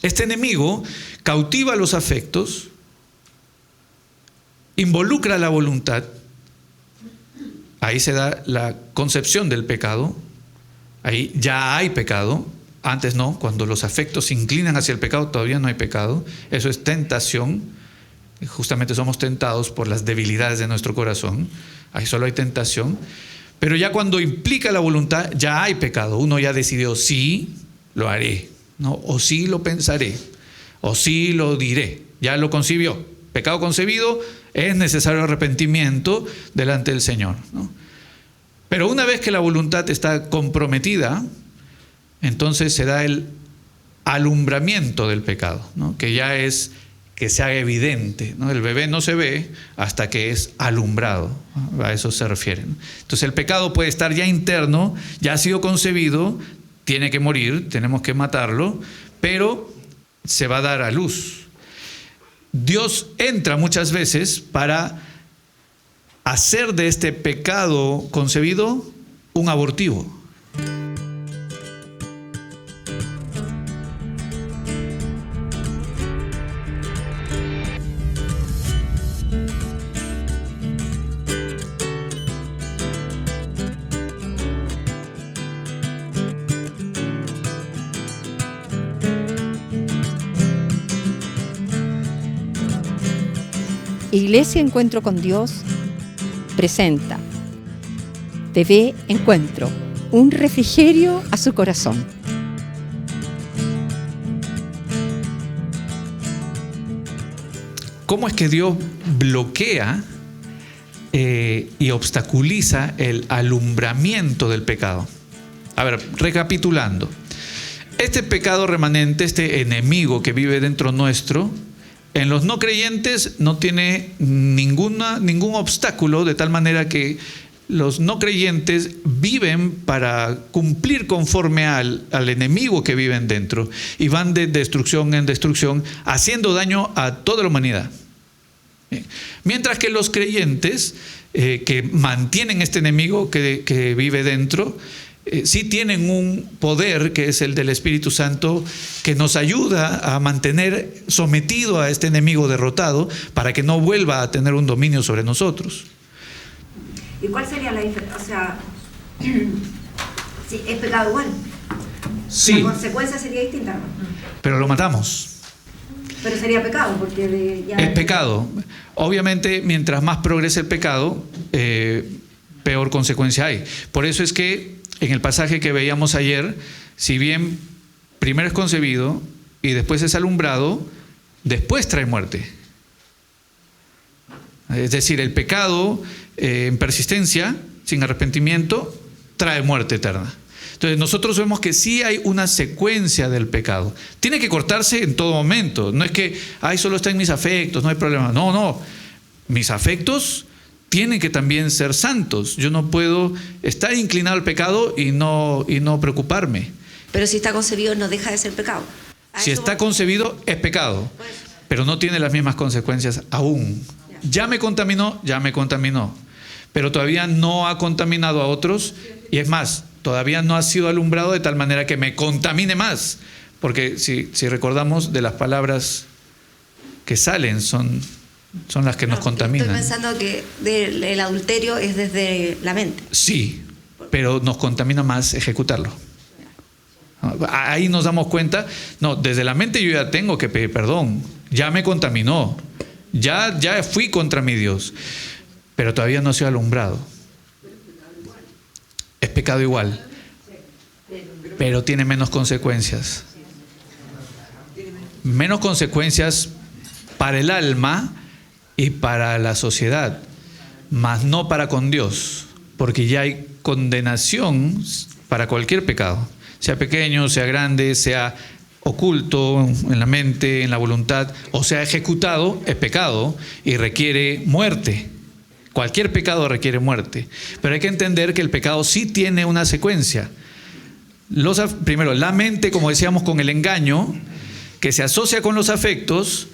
Este enemigo cautiva los afectos, involucra la voluntad. Ahí se da la concepción del pecado. Ahí ya hay pecado. Antes no, cuando los afectos se inclinan hacia el pecado, todavía no hay pecado. Eso es tentación. Justamente somos tentados por las debilidades de nuestro corazón. Ahí solo hay tentación. Pero ya cuando implica la voluntad, ya hay pecado. Uno ya decidió, sí, lo haré, ¿no? O sí lo pensaré, o sí lo diré. Ya lo concibió. Pecado concebido, es necesario arrepentimiento delante del Señor, ¿no? Pero una vez que la voluntad está comprometida, entonces se da el alumbramiento del pecado, ¿no? Que ya es que se haga evidente, ¿no? El bebé no se ve hasta que es alumbrado, ¿no? A eso se refiere, ¿no? Entonces el pecado puede estar ya interno, ya ha sido concebido, tiene que morir, tenemos que matarlo, pero se va a dar a luz. Dios entra muchas veces para hacer de este pecado concebido un abortivo. Iglesia Encuentro con Dios presenta TV Encuentro, un refrigerio a su corazón. ¿Cómo es que Dios bloquea y obstaculiza el alumbramiento del pecado? A ver, recapitulando. Este pecado remanente, este enemigo que vive dentro nuestro, en los no creyentes no tiene ningún obstáculo, de tal manera que los no creyentes viven para cumplir conforme al enemigo que viven dentro y van de destrucción en destrucción, haciendo daño a toda la humanidad. Mientras que los creyentes que mantienen este enemigo que vive dentro, sí tienen un poder que es el del Espíritu Santo que nos ayuda a mantener sometido a este enemigo derrotado para que no vuelva a tener un dominio sobre nosotros. ¿Y cuál sería la diferencia? O sea, sí, es pecado igual. Sí. La consecuencia sería distinta, ¿no? Pero lo matamos. Pero sería pecado, porque ya... Es pecado. Obviamente, mientras más progrese el pecado, peor consecuencia hay. Por eso es que en el pasaje que veíamos ayer, si bien primero es concebido y después es alumbrado, después trae muerte. Es decir, el pecado en persistencia, sin arrepentimiento, trae muerte eterna. Entonces nosotros vemos que sí hay una secuencia del pecado. Tiene que cortarse en todo momento. No es que, solo está en mis afectos, no hay problema. No. Mis afectos tienen que también ser santos. Yo no puedo estar inclinado al pecado y no preocuparme. Pero si está concebido no deja de ser pecado. Si está concebido es pecado, pero no tiene las mismas consecuencias aún. Ya me contaminó. Pero todavía no ha contaminado a otros. Y es más, todavía no ha sido alumbrado de tal manera que me contamine más. Porque si recordamos, de las palabras que salen son las que nos contaminan. Estoy pensando que el adulterio es desde la mente. Sí, pero nos contamina más ejecutarlo. Ahí nos damos cuenta, desde la mente yo ya tengo que pedir perdón, ya me contaminó, ya fui contra mi Dios, pero todavía no se ha alumbrado. Es pecado igual, pero tiene menos consecuencias. Menos consecuencias para el alma y para la sociedad, mas no para con Dios, porque ya hay condenación para cualquier pecado, sea pequeño, sea grande, sea oculto en la mente, en la voluntad, o sea ejecutado, es pecado y requiere muerte. Cualquier pecado requiere muerte, pero hay que entender que el pecado sí tiene una secuencia. Primero, la mente, como decíamos, con el engaño, que se asocia con los afectos,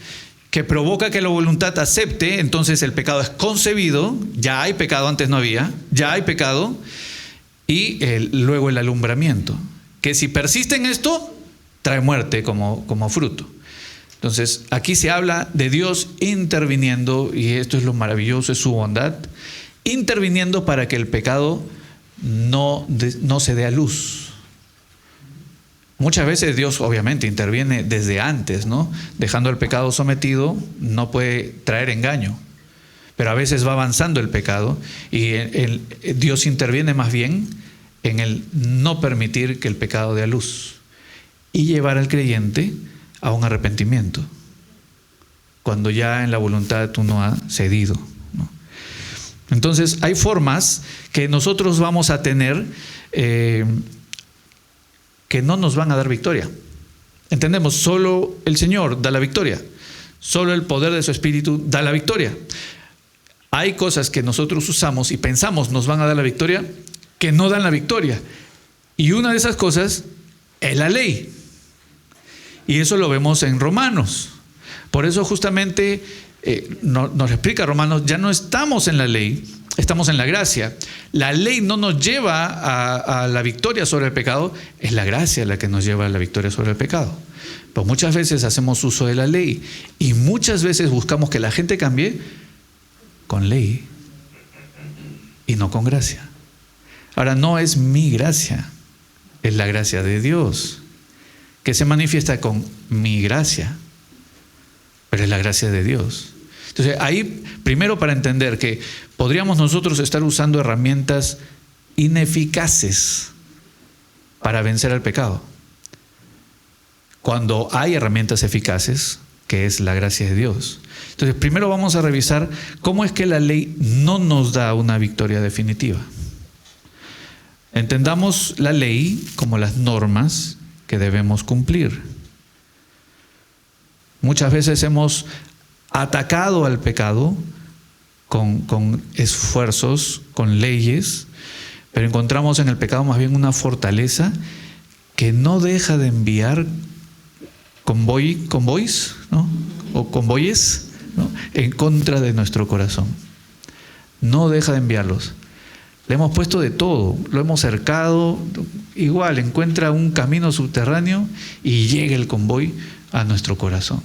que provoca que la voluntad acepte, entonces el pecado es concebido, ya hay pecado, antes no había, ya hay pecado, y luego el alumbramiento, que si persiste en esto, trae muerte como fruto. Entonces, aquí se habla de Dios interviniendo, y esto es lo maravilloso, es su bondad, interviniendo para que el pecado no se dé a luz. Muchas veces Dios obviamente interviene desde antes, ¿no? Dejando el pecado sometido, no puede traer engaño. Pero a veces va avanzando el pecado y Dios interviene más bien en el no permitir que el pecado dé a luz y llevar al creyente a un arrepentimiento, cuando ya en la voluntad uno ha cedido, ¿no? Entonces hay formas que nosotros vamos a tener que no nos van a dar victoria. Entendemos, solo el Señor da la victoria, solo el poder de su Espíritu da la victoria. Hay cosas que nosotros usamos y pensamos nos van a dar la victoria, que no dan la victoria. Y una de esas cosas es la ley. Y eso lo vemos en Romanos. Por eso justamente nos explica Romanos, ya no estamos en la ley, estamos en la gracia. La ley no nos lleva a la victoria sobre el pecado, es la gracia la que nos lleva a la victoria sobre el pecado. Pero muchas veces hacemos uso de la ley y muchas veces buscamos que la gente cambie con ley y no con gracia. Ahora, no es mi gracia, es la gracia de Dios, que se manifiesta con mi gracia, pero es la gracia de Dios. Entonces, ahí, primero para entender que podríamos nosotros estar usando herramientas ineficaces para vencer al pecado, cuando hay herramientas eficaces, que es la gracia de Dios. Entonces, primero vamos a revisar cómo es que la ley no nos da una victoria definitiva. Entendamos la ley como las normas que debemos cumplir. Muchas veces hemos atacado al pecado con esfuerzos, con leyes, pero encontramos en el pecado más bien una fortaleza que no deja de enviar convoys, ¿no? O convoyes, ¿no? En contra de nuestro corazón. No deja de enviarlos. Le hemos puesto de todo, lo hemos cercado, igual encuentra un camino subterráneo y llega el convoy a nuestro corazón.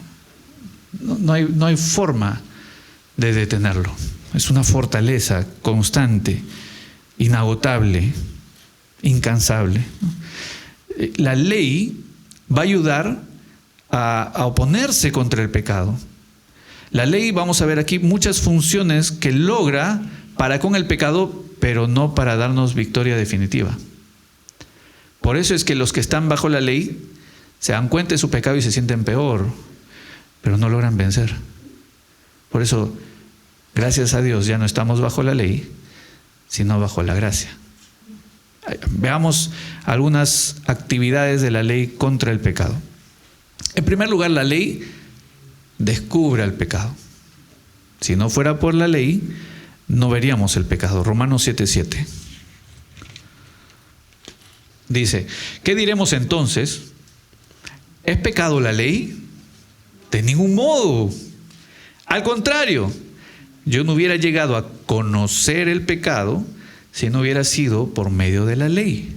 No hay forma de detenerlo. Es una fortaleza constante, inagotable, incansable. La ley va a ayudar a oponerse contra el pecado. La ley, vamos a ver aquí muchas funciones que logra para con el pecado, pero no para darnos victoria definitiva. Por eso es que los que están bajo la ley se dan cuenta de su pecado y se sienten peor, pero no logran vencer. Por eso, gracias a Dios, ya no estamos bajo la ley, sino bajo la gracia. Veamos algunas actividades de la ley contra el pecado. En primer lugar, la ley descubre el pecado. Si no fuera por la ley, no veríamos el pecado. Romanos 7:7. Dice, ¿qué diremos entonces? ¿Es pecado la ley? De ningún modo. Al contrario, yo no hubiera llegado a conocer el pecado si no hubiera sido por medio de la ley.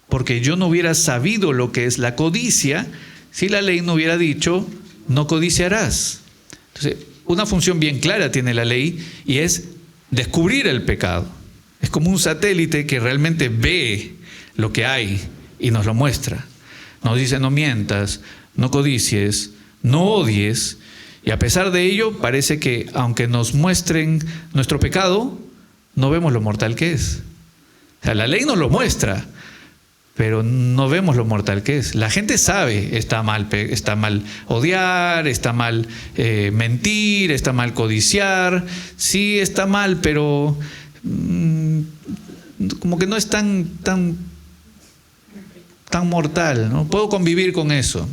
Porque yo no hubiera sabido lo que es la codicia si la ley no hubiera dicho, no codiciarás. Entonces, una función bien clara tiene la ley y es descubrir el pecado. Es como un satélite que realmente ve lo que hay y nos lo muestra. Nos dice, no mientas, no codicies, no odies. Y a pesar de ello, parece que aunque nos muestren nuestro pecado, no vemos lo mortal que es. O sea, la ley nos lo muestra, pero no vemos lo mortal que es. La gente sabe, está mal odiar, está mal mentir, está mal codiciar. Sí, está mal, pero como que no es tan mortal, ¿no? Puedo convivir con eso.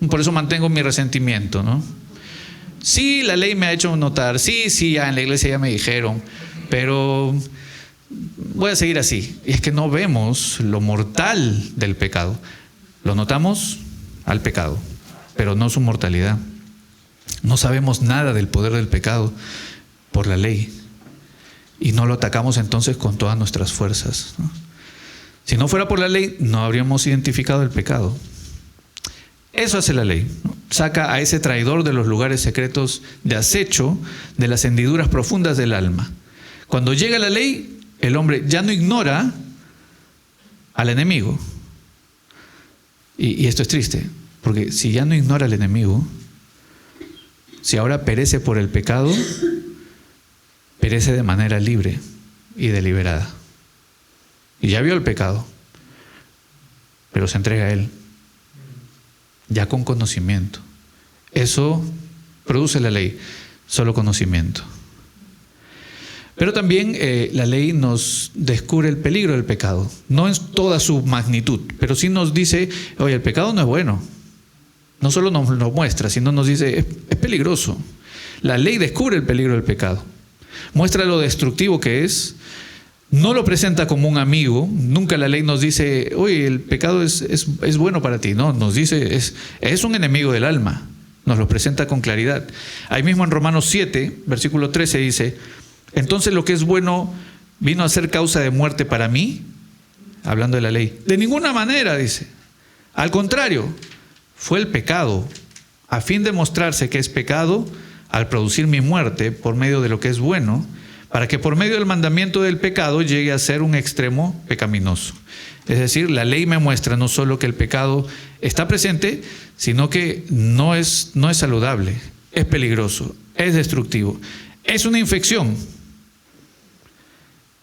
Por eso mantengo mi resentimiento, ¿no? Sí, la ley me ha hecho notar. Sí, ya en la iglesia ya me dijeron, pero voy a seguir así. Y es que no vemos lo mortal del pecado. Lo notamos al pecado, pero no su mortalidad. No sabemos nada del poder del pecado por la ley. Y no lo atacamos entonces con todas nuestras fuerzas, ¿no? Si no fuera por la ley, no habríamos identificado el pecado. Eso hace la ley, ¿no? Saca a ese traidor de los lugares secretos de acecho, de las hendiduras profundas del alma. Cuando llega la ley, el hombre ya no ignora al enemigo. Y esto es triste, porque si ya no ignora al enemigo, si ahora perece por el pecado, perece de manera libre y deliberada. Y ya vio el pecado, pero se entrega a él, ya con conocimiento. Eso produce la ley, solo conocimiento. Pero también la ley nos descubre el peligro del pecado, no en toda su magnitud, pero sí nos dice, oye, el pecado no es bueno. No solo nos lo muestra, sino nos dice, es peligroso. La ley descubre el peligro del pecado, muestra lo destructivo que es, no lo presenta como un amigo. Nunca la ley nos dice, oye, el pecado es bueno para ti. No, nos dice, es un enemigo del alma. Nos lo presenta con claridad. Ahí mismo en Romanos 7, versículo 13 dice, entonces lo que es bueno vino a ser causa de muerte para mí, hablando de la ley. De ninguna manera, dice. Al contrario, fue el pecado, a fin de mostrarse que es pecado, al producir mi muerte por medio de lo que es bueno, para que por medio del mandamiento del pecado llegue a ser un extremo pecaminoso. Es decir, la ley me muestra no solo que el pecado está presente, sino que no es saludable, es peligroso, es destructivo, es una infección.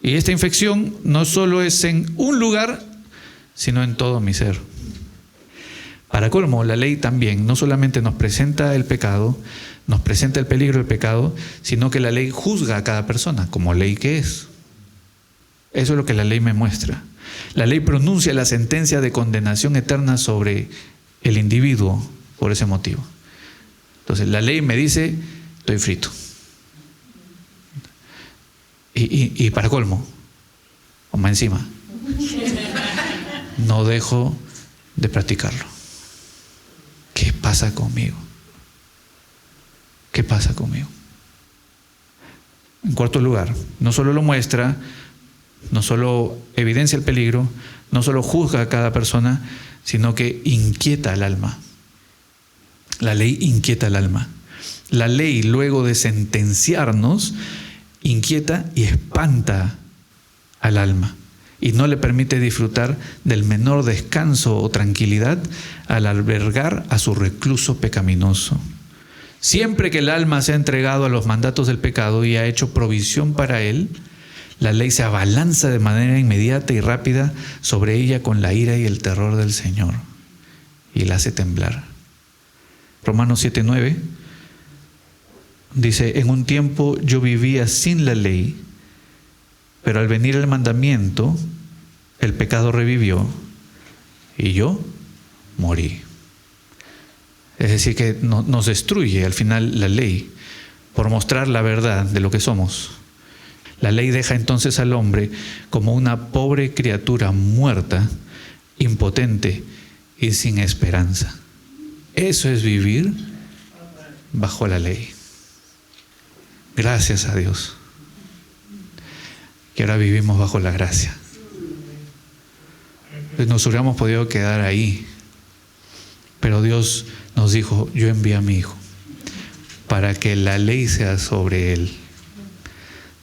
Y esta infección no solo es en un lugar, sino en todo mi ser. Para colmo, la ley también no solamente nos presenta el pecado, nos presenta el peligro del pecado, sino que la ley juzga a cada persona como ley que es. Eso es lo que la ley me muestra. La ley pronuncia la sentencia de condenación eterna sobre el individuo por ese motivo. Entonces la ley me dice, estoy frito. Y para colmo, o más encima, no dejo de practicarlo. ¿Qué pasa conmigo? ¿Qué pasa conmigo? En cuarto lugar, no solo lo muestra, no solo evidencia el peligro, no solo juzga a cada persona, sino que inquieta al alma. La ley inquieta al alma. La ley, luego de sentenciarnos, inquieta y espanta al alma y no le permite disfrutar del menor descanso o tranquilidad al albergar a su recluso pecaminoso. Siempre que el alma se ha entregado a los mandatos del pecado y ha hecho provisión para él, la ley se abalanza de manera inmediata y rápida sobre ella con la ira y el terror del Señor y la hace temblar. Romanos 7:9 dice, en un tiempo yo vivía sin la ley, pero al venir el mandamiento, el pecado revivió y yo morí. Es decir, que nos destruye al final la ley por mostrar la verdad de lo que somos. La ley deja entonces al hombre como una pobre criatura muerta, impotente y sin esperanza. Eso es vivir bajo la ley. Gracias a Dios que ahora vivimos bajo la gracia. Pues nos hubiéramos podido quedar ahí, pero Dios nos dijo, yo envié a mi Hijo para que la ley sea sobre él,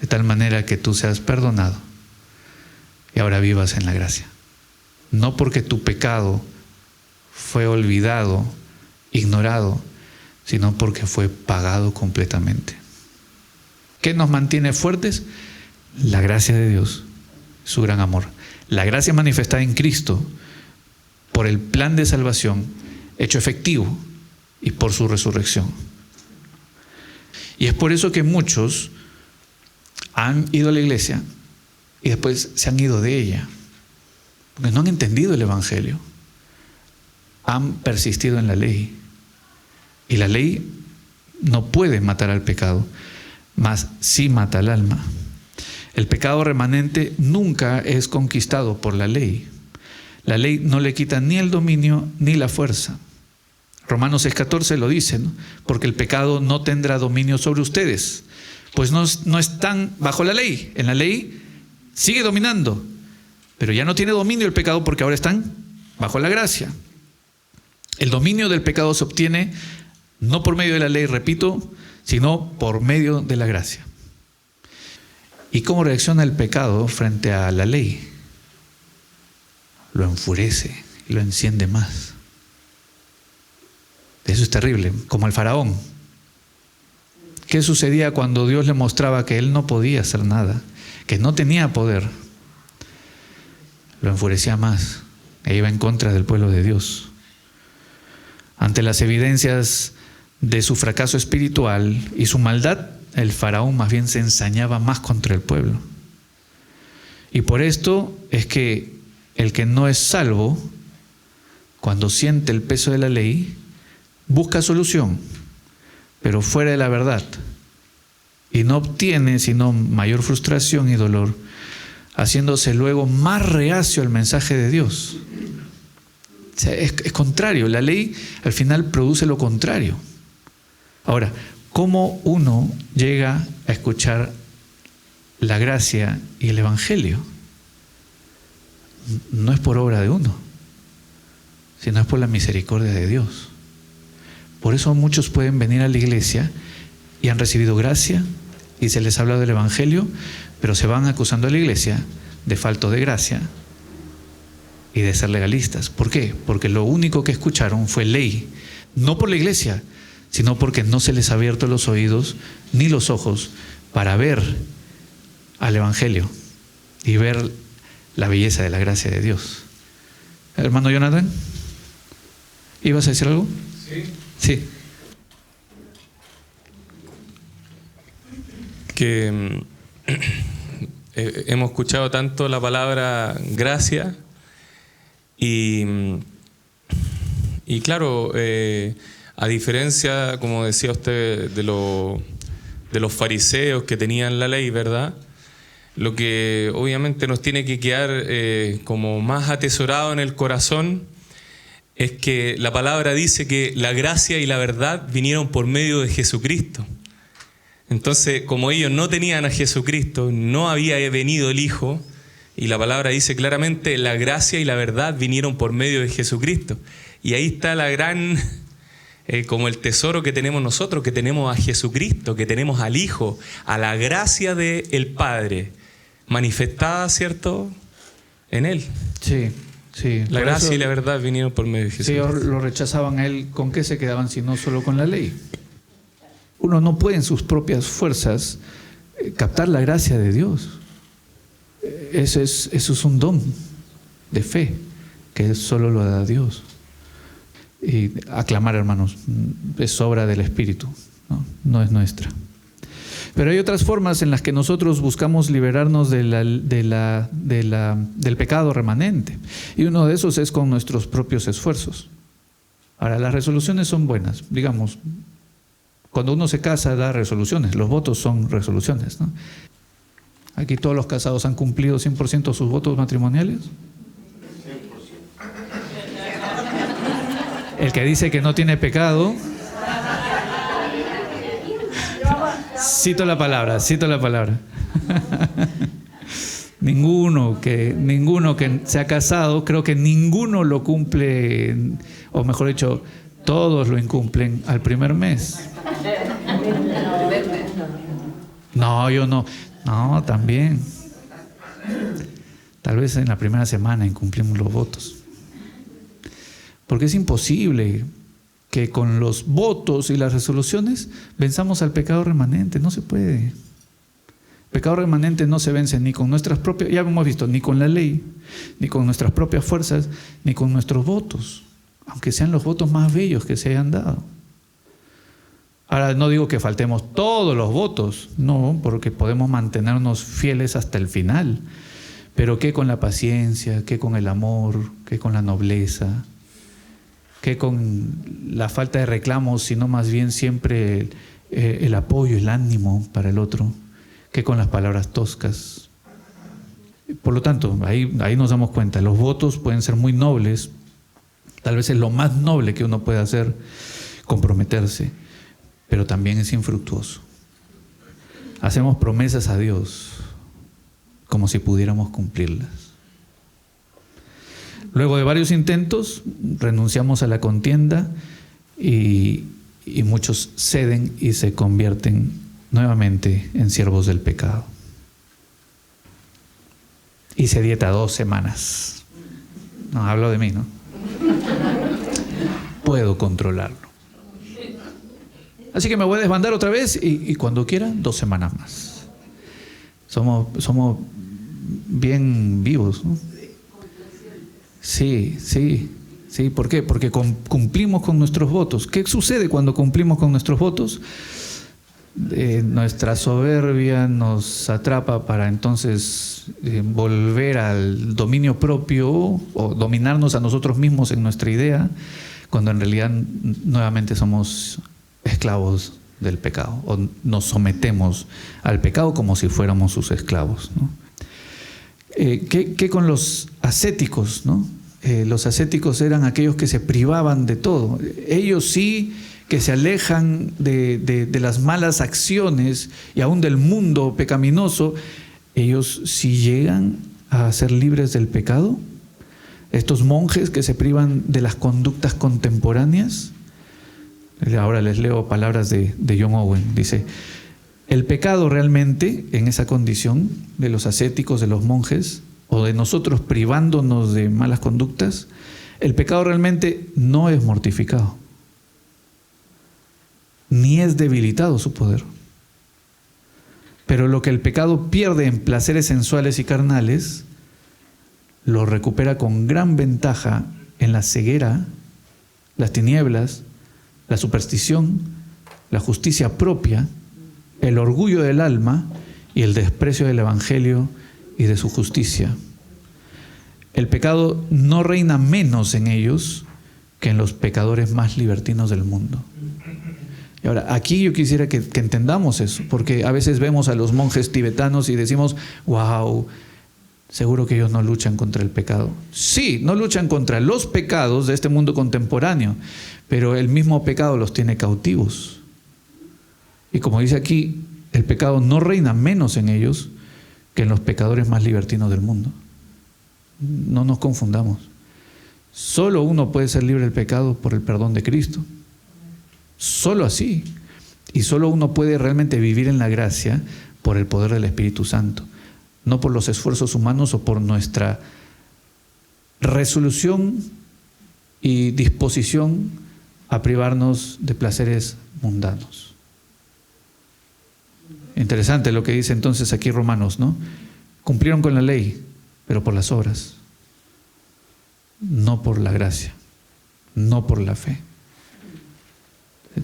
de tal manera que tú seas perdonado y ahora vivas en la gracia. No porque tu pecado fue olvidado, ignorado, sino porque fue pagado completamente. ¿Qué nos mantiene fuertes? La gracia de Dios, su gran amor. La gracia manifestada en Cristo por el plan de salvación hecho efectivo y por su resurrección. Y es por eso que muchos han ido a la iglesia y después se han ido de ella, porque no han entendido el Evangelio. Han persistido en la ley. Y la ley no puede matar al pecado, mas sí mata al alma. El pecado remanente nunca es conquistado por la ley. La ley no le quita ni el dominio ni la fuerza. Romanos 6:14 lo dice, ¿no? Porque el pecado no tendrá dominio sobre ustedes, pues no están bajo la ley. En la ley sigue dominando, Pero ya no tiene dominio el pecado porque ahora están bajo la gracia. El dominio del pecado se obtiene no por medio de la ley, repito, sino por medio de la gracia. ¿Y cómo reacciona el pecado frente a la ley? Lo enfurece y lo enciende más. Eso es terrible, como el faraón. ¿Qué sucedía cuando Dios le mostraba que él no podía hacer nada, que no tenía poder? Lo enfurecía más e iba en contra del pueblo de Dios. Ante las evidencias de su fracaso espiritual y su maldad, el faraón más bien se ensañaba más contra el pueblo. Y por esto es que el que no es salvo, cuando siente el peso de la ley, busca solución, pero fuera de la verdad, y no obtiene sino mayor frustración y dolor, haciéndose luego más reacio al mensaje de Dios. O sea, es contrario, la ley al final produce lo contrario. Ahora, ¿cómo uno llega a escuchar la gracia y el Evangelio? No es por obra de uno, sino es por la misericordia de Dios. Por eso muchos pueden venir a la iglesia y han recibido gracia y se les ha hablado del Evangelio, pero se van acusando a la iglesia de falto de gracia y de ser legalistas. ¿Por qué? Porque lo único que escucharon fue ley, no por la iglesia, sino porque no se les ha abierto los oídos ni los ojos para ver al Evangelio y ver la belleza de la gracia de Dios. Hermano Jonathan, ¿ibas a decir algo? Sí. Que hemos escuchado tanto la palabra gracia y claro, a diferencia, como decía usted, de los fariseos que tenían la ley, ¿verdad? Lo que obviamente nos tiene que quedar como más atesorado en el corazón es que la palabra dice que la gracia y la verdad vinieron por medio de Jesucristo. Entonces, como ellos no tenían a Jesucristo, no había venido el Hijo, y la palabra dice claramente, la gracia y la verdad vinieron por medio de Jesucristo. Y ahí está la gran, como el tesoro que tenemos nosotros, que tenemos a Jesucristo, que tenemos al Hijo, a la gracia del Padre, manifestada, ¿cierto?, en Él. Sí. Sí, la gracia y la verdad vinieron por medio de Jesús. Si ellos lo rechazaban a él, ¿con qué se quedaban si no solo con la ley? Uno no puede en sus propias fuerzas captar la gracia de Dios. Eso es un don de fe que solo lo da Dios. Y aclamar, hermanos, es obra del Espíritu, no es nuestra. Pero hay otras formas en las que nosotros buscamos liberarnos del pecado remanente. Y uno de esos es con nuestros propios esfuerzos. Ahora, las resoluciones son buenas. Digamos, cuando uno se casa da resoluciones. Los votos son resoluciones, ¿no? Aquí todos los casados han cumplido 100% sus votos matrimoniales. 100%. El que dice que no tiene pecado... Cito la palabra. Ninguno que se ha casado, creo que ninguno lo cumple, o mejor dicho, todos lo incumplen al primer mes. No, yo no. No, también. Tal vez en la primera semana incumplimos los votos. Porque es imposible que con los votos y las resoluciones venzamos al pecado remanente. No se puede. El pecado remanente no se vence ni con nuestras propias, ya hemos visto, ni con la ley, ni con nuestras propias fuerzas, ni con nuestros votos, aunque sean los votos más bellos que se hayan dado. Ahora, no digo que faltemos todos los votos, no, porque podemos mantenernos fieles hasta el final, pero ¿qué con la paciencia? ¿Qué con el amor? ¿Qué con la nobleza? ¿Qué con la falta de reclamos, sino más bien siempre el apoyo, el ánimo para el otro? ¿Qué con las palabras toscas? Por lo tanto, ahí nos damos cuenta, los votos pueden ser muy nobles, tal vez es lo más noble que uno puede hacer, comprometerse, pero también es infructuoso. Hacemos promesas a Dios como si pudiéramos cumplirlas. Luego de varios intentos, renunciamos a la contienda y muchos ceden y se convierten nuevamente en siervos del pecado. Hice dieta 2 semanas. No, hablo de mí, ¿no? Puedo controlarlo. Así que me voy a desbandar otra vez y cuando quiera, 2 semanas más. Somos bien vivos, ¿no? Sí. ¿Por qué? Porque cumplimos con nuestros votos. ¿Qué sucede cuando cumplimos con nuestros votos? Nuestra soberbia nos atrapa para entonces volver al dominio propio o dominarnos a nosotros mismos en nuestra idea, cuando en realidad nuevamente somos esclavos del pecado o nos sometemos al pecado como si fuéramos sus esclavos, ¿no? ¿Qué con los ascéticos, ¿no? Los ascéticos eran aquellos que se privaban de todo. Ellos sí que se alejan de las malas acciones y aún del mundo pecaminoso. Ellos sí llegan a ser libres del pecado. Estos monjes que se privan de las conductas contemporáneas. Ahora les leo palabras de John Owen. Dice: el pecado realmente, en esa condición de los ascéticos, de los monjes, o de nosotros privándonos de malas conductas, el pecado realmente no es mortificado, ni es debilitado su poder. Pero lo que el pecado pierde en placeres sensuales y carnales, lo recupera con gran ventaja en la ceguera, las tinieblas, la superstición, la justicia propia, el orgullo del alma y el desprecio del evangelio y de su justicia. El pecado no reina menos en ellos que en los pecadores más libertinos del mundo. Y ahora, aquí yo quisiera que entendamos eso, porque a veces vemos a los monjes tibetanos y decimos: wow, seguro que ellos no luchan contra el pecado. Sí, no luchan contra los pecados de este mundo contemporáneo, pero el mismo pecado los tiene cautivos. Y como dice aquí, el pecado no reina menos en ellos que en los pecadores más libertinos del mundo. No nos confundamos. Solo uno puede ser libre del pecado por el perdón de Cristo. Solo así. Y solo uno puede realmente vivir en la gracia por el poder del Espíritu Santo. No por los esfuerzos humanos o por nuestra resolución y disposición a privarnos de placeres mundanos. Interesante lo que dice entonces aquí Romanos, ¿no? Cumplieron con la ley, pero por las obras, no por la gracia, no por la fe.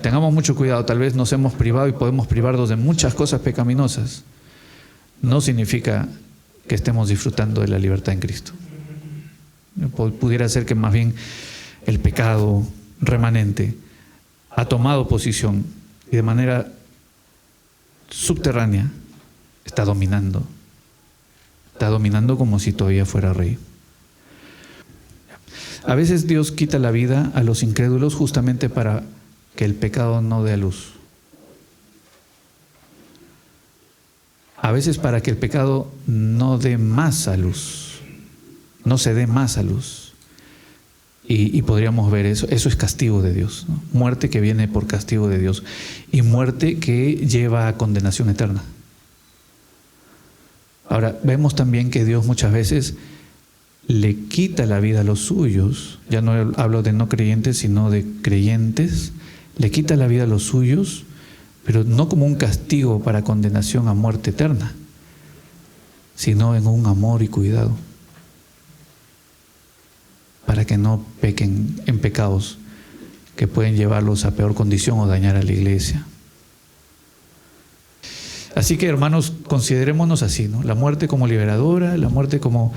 Tengamos mucho cuidado, tal vez nos hemos privado y podemos privarnos de muchas cosas pecaminosas. No significa que estemos disfrutando de la libertad en Cristo. Pudiera ser que más bien el pecado remanente ha tomado posición y de manera subterránea está dominando como si todavía fuera rey. A veces Dios quita la vida a los incrédulos justamente para que el pecado no dé a luz. A veces para que el pecado no dé más a luz, no se dé más a luz. Y podríamos ver eso es castigo de Dios, ¿no? Muerte que viene por castigo de Dios y muerte que lleva a condenación eterna. Ahora, vemos también que Dios muchas veces le quita la vida a los suyos. Ya no hablo de no creyentes, sino de creyentes. Le quita la vida a los suyos, pero no como un castigo para condenación a muerte eterna, sino en un amor y cuidado, para que no pequen en pecados que pueden llevarlos a peor condición o dañar a la iglesia. Así que, hermanos, considerémonos así, ¿no? La muerte como liberadora, la muerte como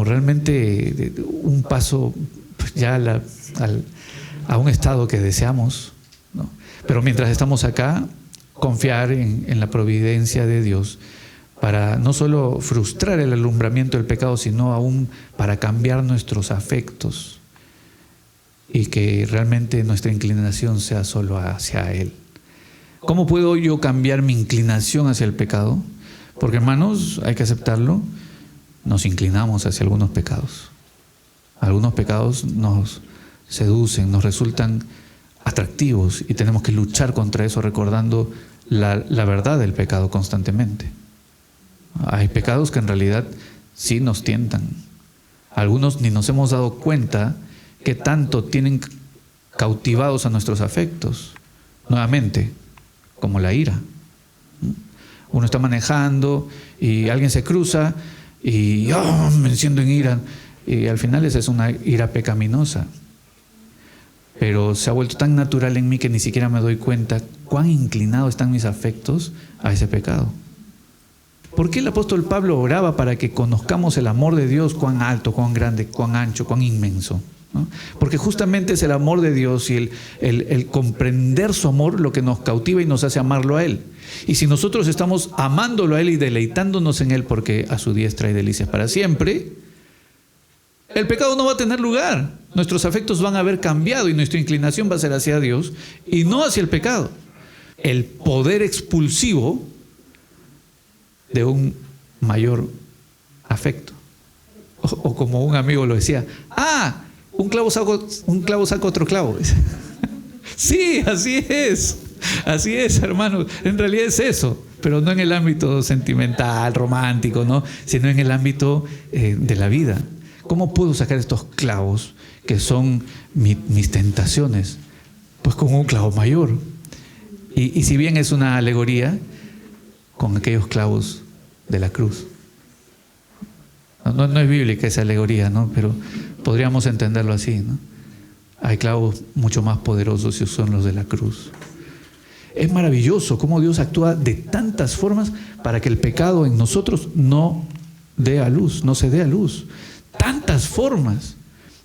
realmente un paso ya a un estado que deseamos, ¿no? Pero mientras estamos acá, confiar en la providencia de Dios para no solo frustrar el alumbramiento del pecado, sino aún para cambiar nuestros afectos y que realmente nuestra inclinación sea solo hacia Él. ¿Cómo puedo yo cambiar mi inclinación hacia el pecado? Porque, hermanos, hay que aceptarlo, nos inclinamos hacia algunos pecados. Algunos pecados nos seducen, nos resultan atractivos y tenemos que luchar contra eso recordando la verdad del pecado constantemente. Hay pecados que en realidad sí nos tientan. Algunos ni nos hemos dado cuenta que tanto tienen cautivados a nuestros afectos. Nuevamente, como la ira. Uno está manejando y alguien se cruza y me enciendo en ira. Y al final esa es una ira pecaminosa. Pero se ha vuelto tan natural en mí que ni siquiera me doy cuenta cuán inclinados están mis afectos a ese pecado. ¿Por qué el apóstol Pablo oraba para que conozcamos el amor de Dios, cuán alto, cuán grande, cuán ancho, cuán inmenso? ¿No? Porque justamente es el amor de Dios y el comprender su amor lo que nos cautiva y nos hace amarlo a Él. Y si nosotros estamos amándolo a Él y deleitándonos en Él, porque a su diestra hay delicias para siempre, el pecado no va a tener lugar. Nuestros afectos van a haber cambiado y nuestra inclinación va a ser hacia Dios y no hacia el pecado. El poder expulsivo de un mayor afecto. O como un amigo lo decía, un clavo saca otro clavo. Sí, así es, hermanos. En realidad es eso, pero no en el ámbito sentimental, romántico, ¿no? Sino en el ámbito de la vida. ¿Cómo puedo sacar estos clavos que son mis tentaciones? Pues con un clavo mayor. Y si bien es una alegoría, con aquellos clavos de la cruz. No es bíblica esa alegoría, ¿no? Pero podríamos entenderlo así, ¿no? Hay clavos mucho más poderosos y son los de la cruz. Es maravilloso cómo Dios actúa de tantas formas para que el pecado en nosotros no se dé a luz. Tantas formas.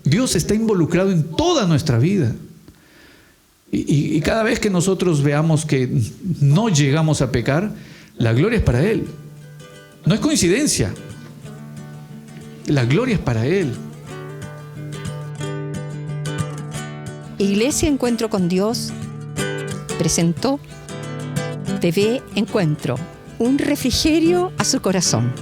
Dios está involucrado en toda nuestra vida. Y cada vez que nosotros veamos que no llegamos a pecar, la gloria es para Él. No es coincidencia. La gloria es para Él. Iglesia Encuentro con Dios presentó TV Encuentro, un refrigerio a su corazón.